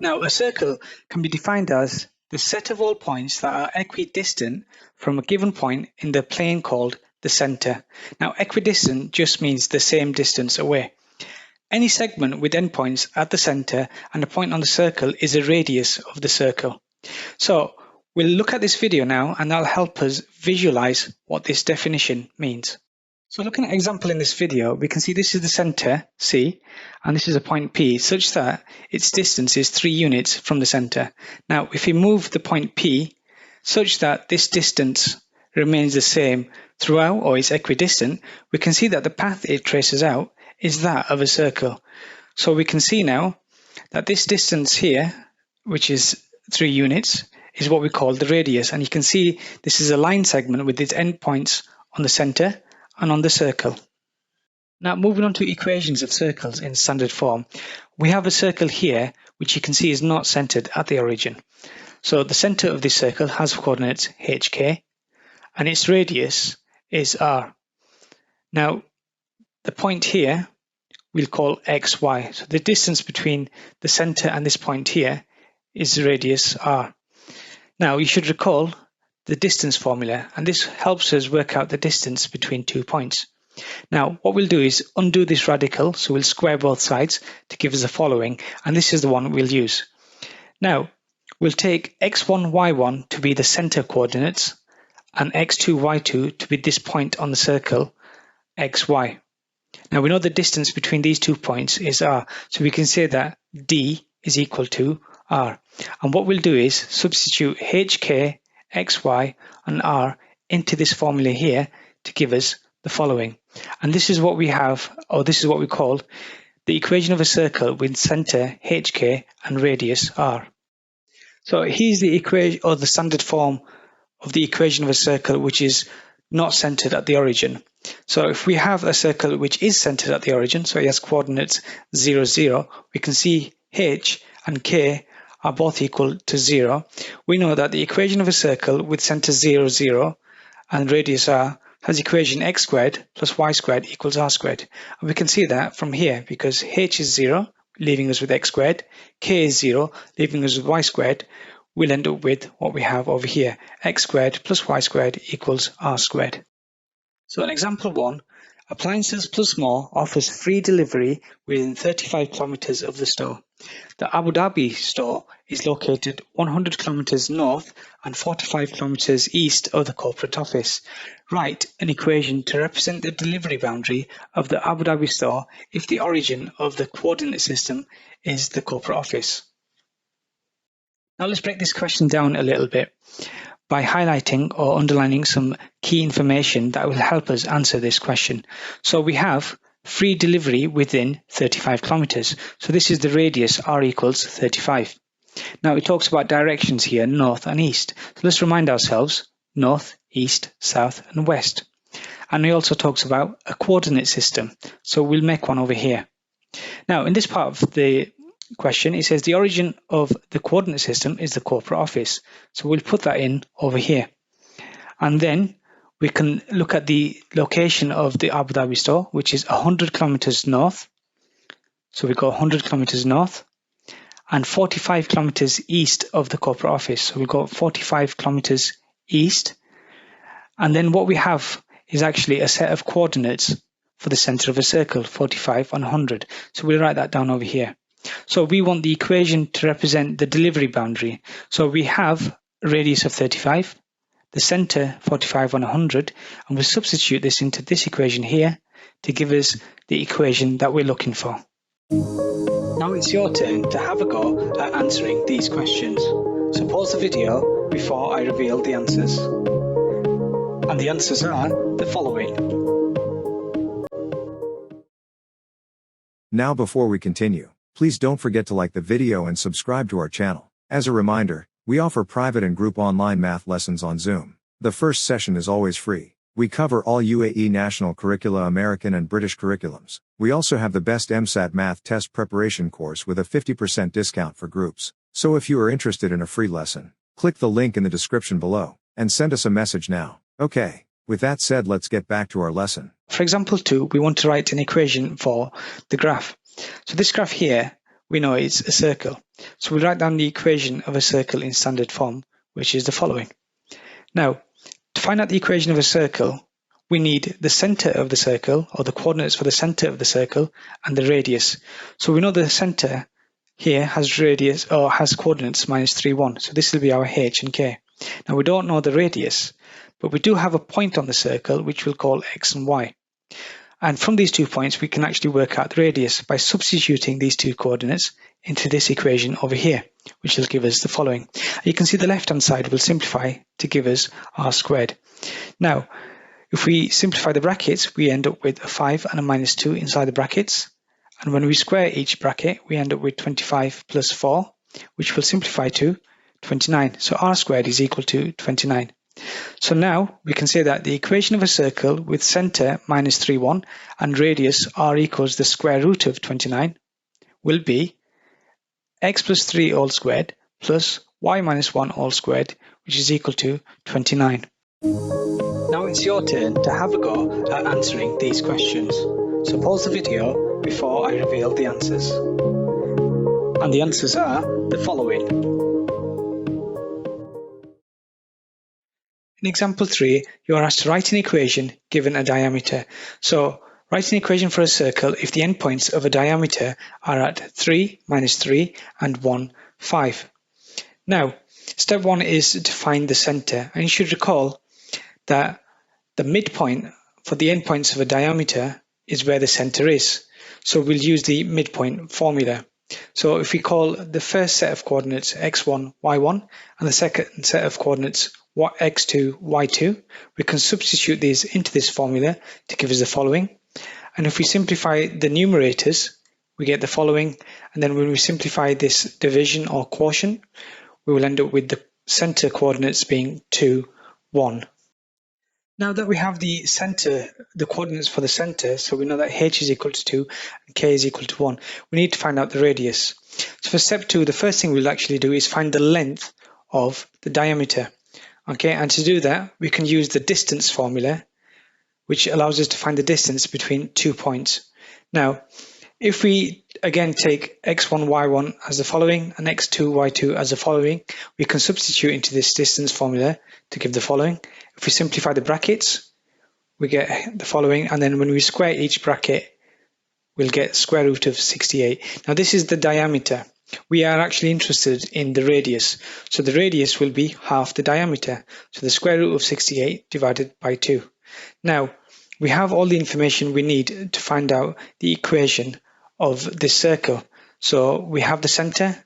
Now, a circle can be defined as the set of all points that are equidistant from a given point in the plane called the center. Now, equidistant just means the same distance away. Any segment with endpoints at the center and a point on the circle is a radius of the circle. So we'll look at this video now, and that'll help us visualize what this definition means. So looking at an example in this video, we can see this is the center, C, and this is a point P, such that its distance is 3 units from the center. Now, if we move the point P such that this distance remains the same throughout, or is equidistant, we can see that the path it traces out is that of a circle. So we can see now that this distance here, which is 3 units, is what we call the radius. And you can see this is a line segment with its endpoints on the center and on the circle. Now, moving on to equations of circles in standard form, we have a circle here which you can see is not centered at the origin. So the center of this circle has coordinates hk and its radius is r. Now, the point here we'll call xy. So the distance between the center and this point here is radius r. Now, you should recall the distance formula, and this helps us work out the distance between 2 points. Now, what we'll do is undo this radical, so we'll square both sides to give us the following, and this is the one we'll use. Now, we'll take x1, y1 to be the center coordinates, and x2, y2 to be this point on the circle, xy. Now, we know the distance between these 2 points is r, so we can say that d is equal to r. And what we'll do is substitute hk, xy and r into this formula here to give us the following. And this is what we have, or this is what we call the equation of a circle with center hk and radius r. So here's the equation, or the standard form of the equation of a circle which is not centered at the origin. So if we have a circle which is centered at the origin, so it has coordinates 0, 0, we can see h and k are both equal to 0. We know that the equation of a circle with center 0, 0 and radius r has equation x squared plus y squared equals r squared. And we can see that from here because h is 0, leaving us with x squared, k is 0, leaving us with y squared. We'll end up with what we have over here, x squared plus y squared equals r squared. So in example 1, Appliances Plus More offers free delivery within 35 kilometers of the store. The Abu Dhabi store is located 100 kilometers north and 45 kilometers east of the corporate office. Write an equation to represent the delivery boundary of the Abu Dhabi store if the origin of the coordinate system is the corporate office. Now let's break this question down a little bit by highlighting or underlining some key information that will help us answer this question. So we have free delivery within 35 kilometers. So this is the radius r equals 35. Now it talks about directions here, north and east. So let's remind ourselves, north, east, south and west. And it also talks about a coordinate system. So we'll make one over here. Now in this part of the question, it says the origin of the coordinate system is the corporate office. So we'll put that in over here. And then we can look at the location of the Abu Dhabi store, which is 100 kilometers north. So we go 100 kilometers north and 45 kilometers east of the corporate office. So we'll go 45 kilometers east. And then what we have is actually a set of coordinates for the center of a circle, 45 and 100. So we'll write that down over here. So we want the equation to represent the delivery boundary. So we have a radius of 35, the center 45 and 100, and we'll substitute this into this equation here to give us the equation that we're looking for. Now it's your turn to have a go at answering these questions. So pause the video before I reveal the answers. And the answers are the following. Now before we continue, please don't forget to like the video and subscribe to our channel. As a reminder, we offer private and group online math lessons on Zoom. The first session is always free. We cover all UAE National Curricula, American and British curriculums. We also have the best MSAT math test preparation course with a 50% discount for groups. So if you are interested in a free lesson, click the link in the description below and send us a message now. Okay, with that said, let's get back to our lesson. For example 2, we want to write an equation for the graph. So this graph here, we know it's a circle. So we'll write down the equation of a circle in standard form, which is the following. Now, to find out the equation of a circle, we need the center of the circle, or the coordinates for the center of the circle, and the radius. So we know the center here has radius, or has coordinates minus 3, 1. So this will be our h and k. Now we don't know the radius, but we do have a point on the circle which we'll call x and y. And from these 2 points, we can actually work out the radius by substituting these 2 coordinates into this equation over here, which will give us the following. You can see the left-hand side will simplify to give us r squared. Now, if we simplify the brackets, we end up with a 5 and a minus 2 inside the brackets. And when we square each bracket, we end up with 25 plus 4, which will simplify to 29. So r squared is equal to 29. So now we can say that the equation of a circle with center minus 3, 1 and radius r equals the square root of 29 will be x plus 3 all squared plus y minus 1 all squared, which is equal to 29. Now it's your turn to have a go at answering these questions. So pause the video before I reveal the answers. And the answers are the following. In example 3, you are asked to write an equation given a diameter. So write an equation for a circle if the endpoints of a diameter are at 3, minus 3, and 1, 5. Now, step 1 is to find the center. And you should recall that the midpoint for the endpoints of a diameter is where the center is. So we'll use the midpoint formula. So if we call the first set of coordinates x1, y1, and the second set of coordinates x2, y2, we can substitute these into this formula to give us the following. And if we simplify the numerators, we get the following. And then when we simplify this division or quotient, we will end up with the center coordinates being 2, 1. Now that we have the center, the coordinates for the center, so we know that h is equal to 2 and k is equal to 1, we need to find out the radius. So for step 2, the first thing we'll actually do is find the length of the diameter. Okay, and to do that, we can use the distance formula, which allows us to find the distance between 2 points. Now, if we again take x1, y1 as the following and x2, y2 as the following, we can substitute into this distance formula to give the following. If we simplify the brackets, we get the following, and then when we square each bracket, we'll get square root of 68. Now this is the diameter. We are actually interested in the radius. So the radius will be half the diameter. So the square root of 68 divided by 2. Now, we have all the information we need to find out the equation of this circle. So we have the center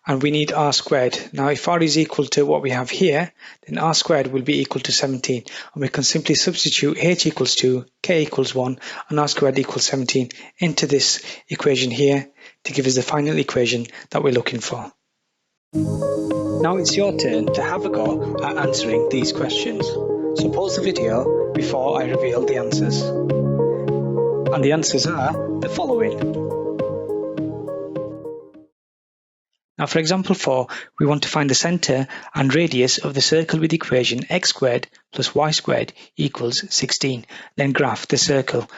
and we need r squared. Now if r is equal to what we have here, then r squared will be equal to 17. And we can simply substitute h equals 2, k equals 1, and r squared equals 17 into this equation here to give us the final equation that we're looking for. Now it's your turn to have a go at answering these questions. So pause the video before I reveal the answers. And the answers are the following. Now for example 4, we want to find the center and radius of the circle with the equation x squared plus y squared equals 16. Then graph the circle.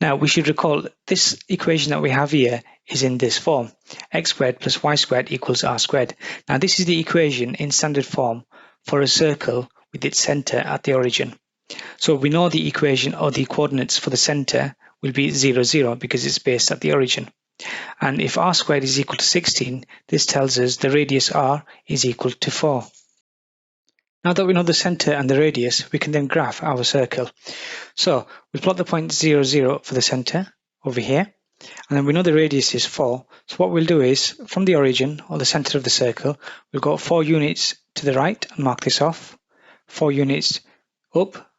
Now we should recall this equation that we have here is in this form. X squared plus y squared equals r squared. Now this is the equation in standard form for a circle with its center at the origin. So we know the equation or the coordinates for the center will be 0, 0 because it's based at the origin. And if r squared is equal to 16, this tells us the radius r is equal to 4. Now that we know the center and the radius, we can then graph our circle. So we'll plot the point 0, 0 for the center over here. And then we know the radius is 4. So what we'll do is, from the origin or the center of the circle, we'll go 4 units to the right and mark this off. 4 units up,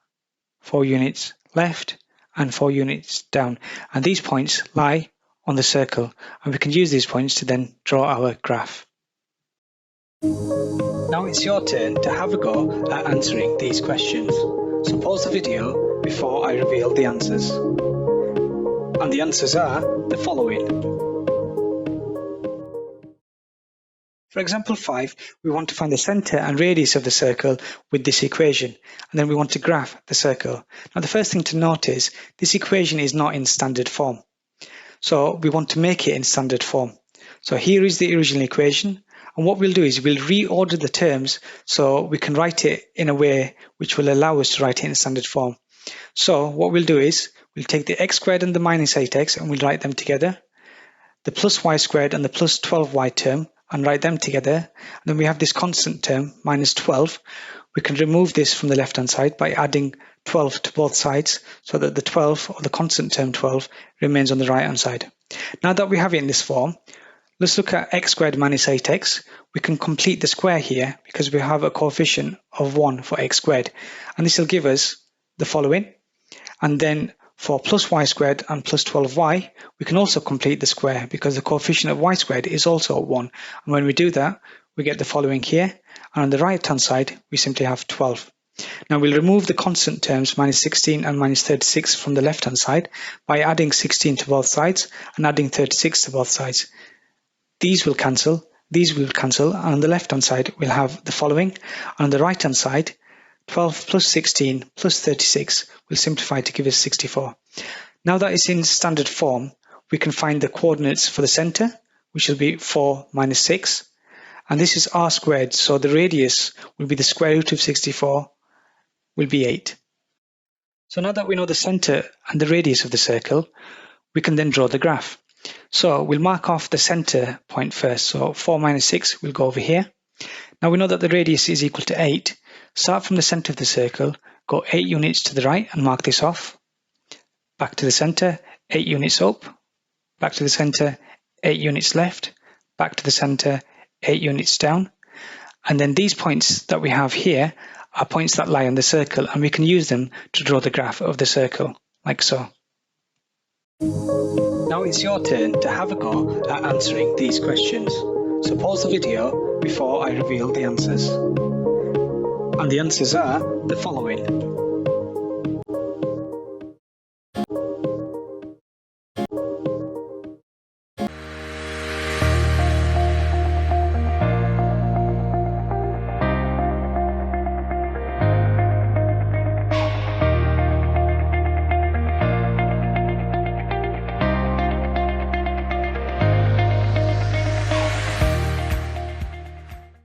4 units left, and 4 units down. And these points lie on the circle, and we can use these points to then draw our graph. Now it's your turn to have a go at answering these questions. So pause the video before I reveal the answers. And the answers are the following. For example 5, we want to find the center and radius of the circle with this equation, and then we want to graph the circle. Now the first thing to note is this equation is not in standard form. So we want to make it in standard form. So here is the original equation. And what we'll do is we'll reorder the terms so we can write it in a way which will allow us to write it in standard form. So what we'll do is we'll take the x squared and the minus 8x and we'll write them together. The plus y squared and the plus 12y term and write them together. And then we have this constant term, minus 12. We can remove this from the left-hand side by adding 12 to both sides so that the 12, or the constant term 12, remains on the right-hand side. Now that we have it in this form, let's look at x squared minus 8x. We can complete the square here because we have a coefficient of 1 for x squared. And this will give us the following. And then for plus y squared and plus 12y, we can also complete the square because the coefficient of y squared is also 1. And when we do that, we get the following here. And on the right-hand side, we simply have 12. Now we'll remove the constant terms minus 16 and minus 36 from the left-hand side by adding 16 to both sides and adding 36 to both sides. These will cancel, and on the left-hand side, we'll have the following. And on the right-hand side, 12 plus 16 plus 36 will simplify to give us 64. Now that it's in standard form, we can find the coordinates for the center, which will be 4 minus 6. And this is r squared, so the radius will be the square root of 64, will be 8. So now that we know the center and the radius of the circle, we can then draw the graph. So we'll mark off the center point first. So 4 minus 6 will go over here. Now we know that the radius is equal to 8. Start from the center of the circle, go 8 units to the right and mark this off. Back to the center, 8 units up. Back to the center, 8 units left. Back to the center, 8 units down. And then these points that we have here are points that lie on the circle, and we can use them to draw the graph of the circle, like so. Now it's your turn to have a go at answering these questions. So pause the video before I reveal the answers. And the answers are the following.